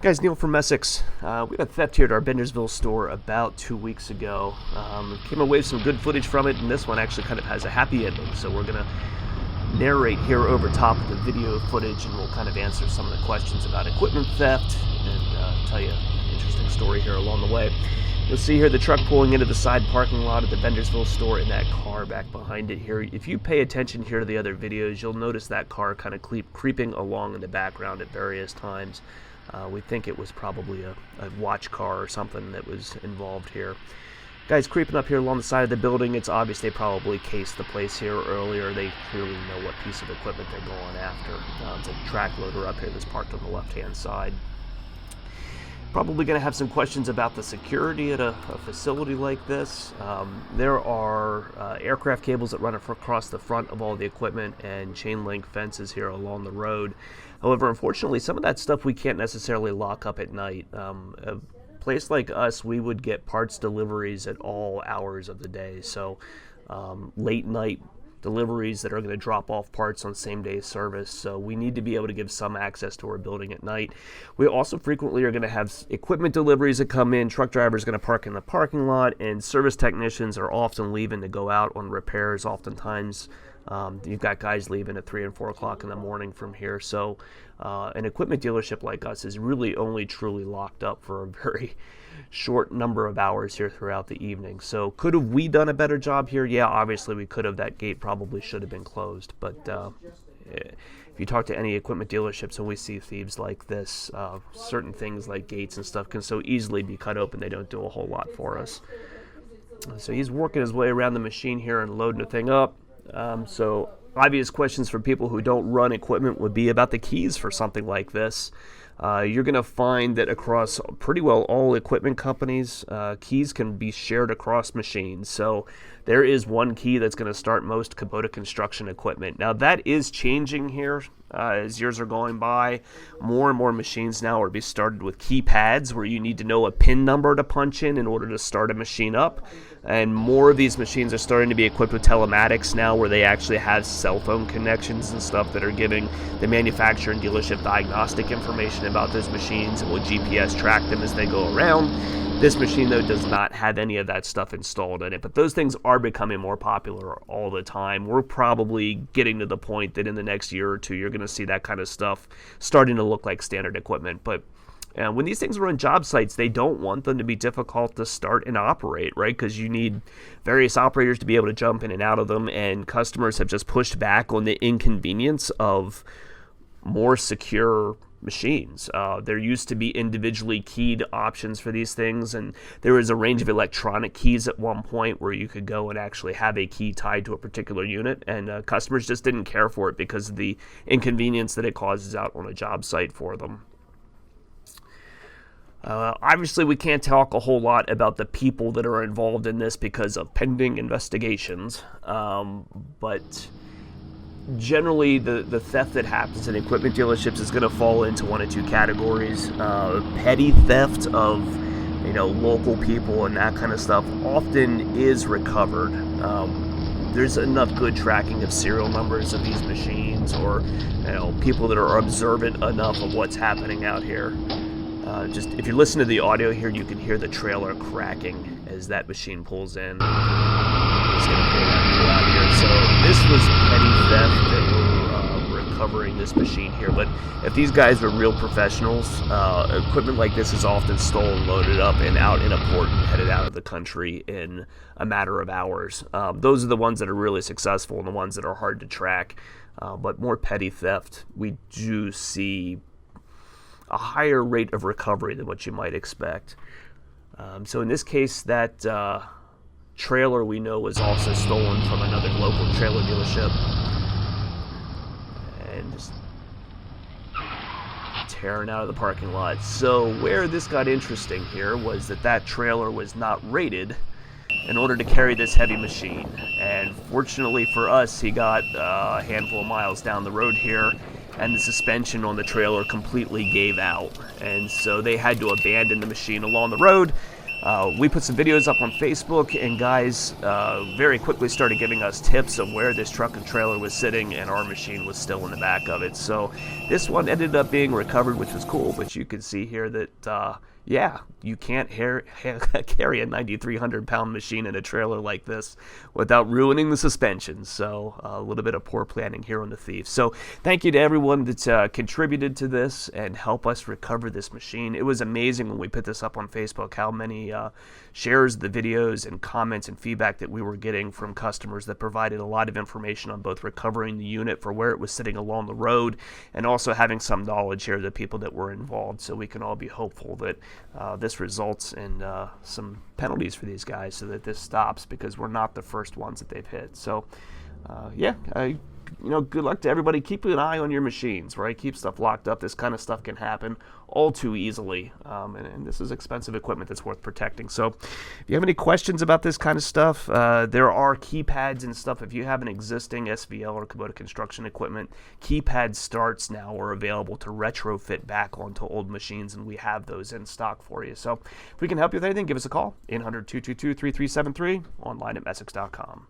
Guys, Neil from Essex. We had a theft here at our Bendersville store about 2 weeks ago. Came away with some good footage from it, and this one actually kind of has a happy ending. So we're going to narrate here over top of the video footage, and we'll kind of answer some of the questions about equipment theft and tell you an interesting story here along the way. You'll see here the truck pulling into the side parking lot at the Bendersville store and that car back behind it here. If you pay attention here to the other videos, you'll notice that car kind of creeping along in the background at various times. We think it was probably a watch car or something that was involved here. Guys creeping up here along the side of the building. It's obvious they probably cased the place here earlier. They clearly know what piece of equipment they're going after. It's a track loader up here that's parked on the left-hand side. Probably going to have some questions about the security at a facility like this. There are aircraft cables that run across the front of all the equipment and chain link fences here along the road. However, unfortunately, some of that stuff we can't necessarily lock up at night. A place like us, we would get parts deliveries at all hours of the day. So late night deliveries that are going to drop off parts on same-day service. So we need to be able to give some access to our building at night. We also frequently are going to have equipment deliveries that come in. Truck drivers are going to park in the parking lot, and service technicians are often leaving to go out on repairs. Oftentimes, you've got guys leaving at 3 and 4 o'clock in the morning from here. So an equipment dealership like us is really only truly locked up for a very short number of hours here throughout the evening. So could have we done a better job here? Yeah, obviously we could have. That gate probably should have been closed. But if you talk to any equipment dealerships and we see thieves like this, certain things like gates and stuff can so easily be cut open. They don't do a whole lot for us. So he's working his way around the machine here and loading the thing up. So obvious questions for people who don't run equipment would be about the keys for something like this. You're going to find that across pretty well all equipment companies, keys can be shared across machines. So there is one key that's going to start most Kubota construction equipment. Now that is changing here as years are going by. More and more machines now are being started with keypads where you need to know a PIN number to punch in order to start a machine up. And more of these machines are starting to be equipped with telematics now, where they actually have cell phone connections and stuff that are giving the manufacturer and dealership diagnostic information about those machines and will GPS track them as they go around. This machine, though, does not have any of that stuff installed in it, but those things are becoming more popular all the time. We're probably getting to the point that in the next year or two, you're going to see that kind of stuff starting to look like standard equipment. But when these things are on job sites, they don't want them to be difficult to start and operate, right? Because you need various operators to be able to jump in and out of them, and customers have just pushed back on the inconvenience of more secure machines. There used to be individually keyed options for these things, and there was a range of electronic keys at one point where you could go and actually have a key tied to a particular unit, and customers just didn't care for it because of the inconvenience that it causes out on a job site for them. Obviously, we can't talk a whole lot about the people that are involved in this because of pending investigations, but generally the theft that happens in equipment dealerships is going to fall into one of two categories. Petty theft of local people and that kind of stuff often is recovered. There's enough good tracking of serial numbers of these machines, or people that are observant enough of what's happening out here. Just if you listen to the audio here, you can hear the trailer cracking as that machine pulls in. He's going to pull out here. So this was petty theft that we're recovering this machine here. But if these guys were real professionals, equipment like this is often stolen, loaded up, and out in a port and headed out of the country in a matter of hours. Those are the ones that are really successful and the ones that are hard to track. But more petty theft, we do see a higher rate of recovery than what you might expect. So in this case, that trailer we know was also stolen from another local trailer dealership, and just tearing out of the parking lot. So where this got interesting here was that trailer was not rated in order to carry this heavy machine, and fortunately for us, he got a handful of miles down the road here, and the suspension on the trailer completely gave out, and so they had to abandon the machine along the road. We put some videos up on Facebook, and guys very quickly started giving us tips of where this truck and trailer was sitting, and our machine was still in the back of it. So this one ended up being recovered, which was cool, but you can see here that yeah, you can't carry a 9,300-pound machine in a trailer like this without ruining the suspension. So a little bit of poor planning here on the Thief. So thank you to everyone that contributed to this and helped us recover this machine. It was amazing when we put this up on Facebook how many shares of the videos and comments and feedback that we were getting from customers that provided a lot of information on both recovering the unit for where it was sitting along the road and also having some knowledge here of the people that were involved, so we can all be hopeful that this results in some penalties for these guys so that this stops, because we're not the first ones that they've hit. So yeah, good luck to everybody. Keep an eye on your machines, right? Keep stuff locked up. This kind of stuff can happen all too easily, and this is expensive equipment that's worth protecting. So if you have any questions about this kind of stuff, there are keypads and stuff. If you have an existing SVL or Kubota construction equipment, keypad starts now are available to retrofit back onto old machines, and we have those in stock for you. So if we can help you with anything, give us a call, 800-222-3373, online at Messick's.com.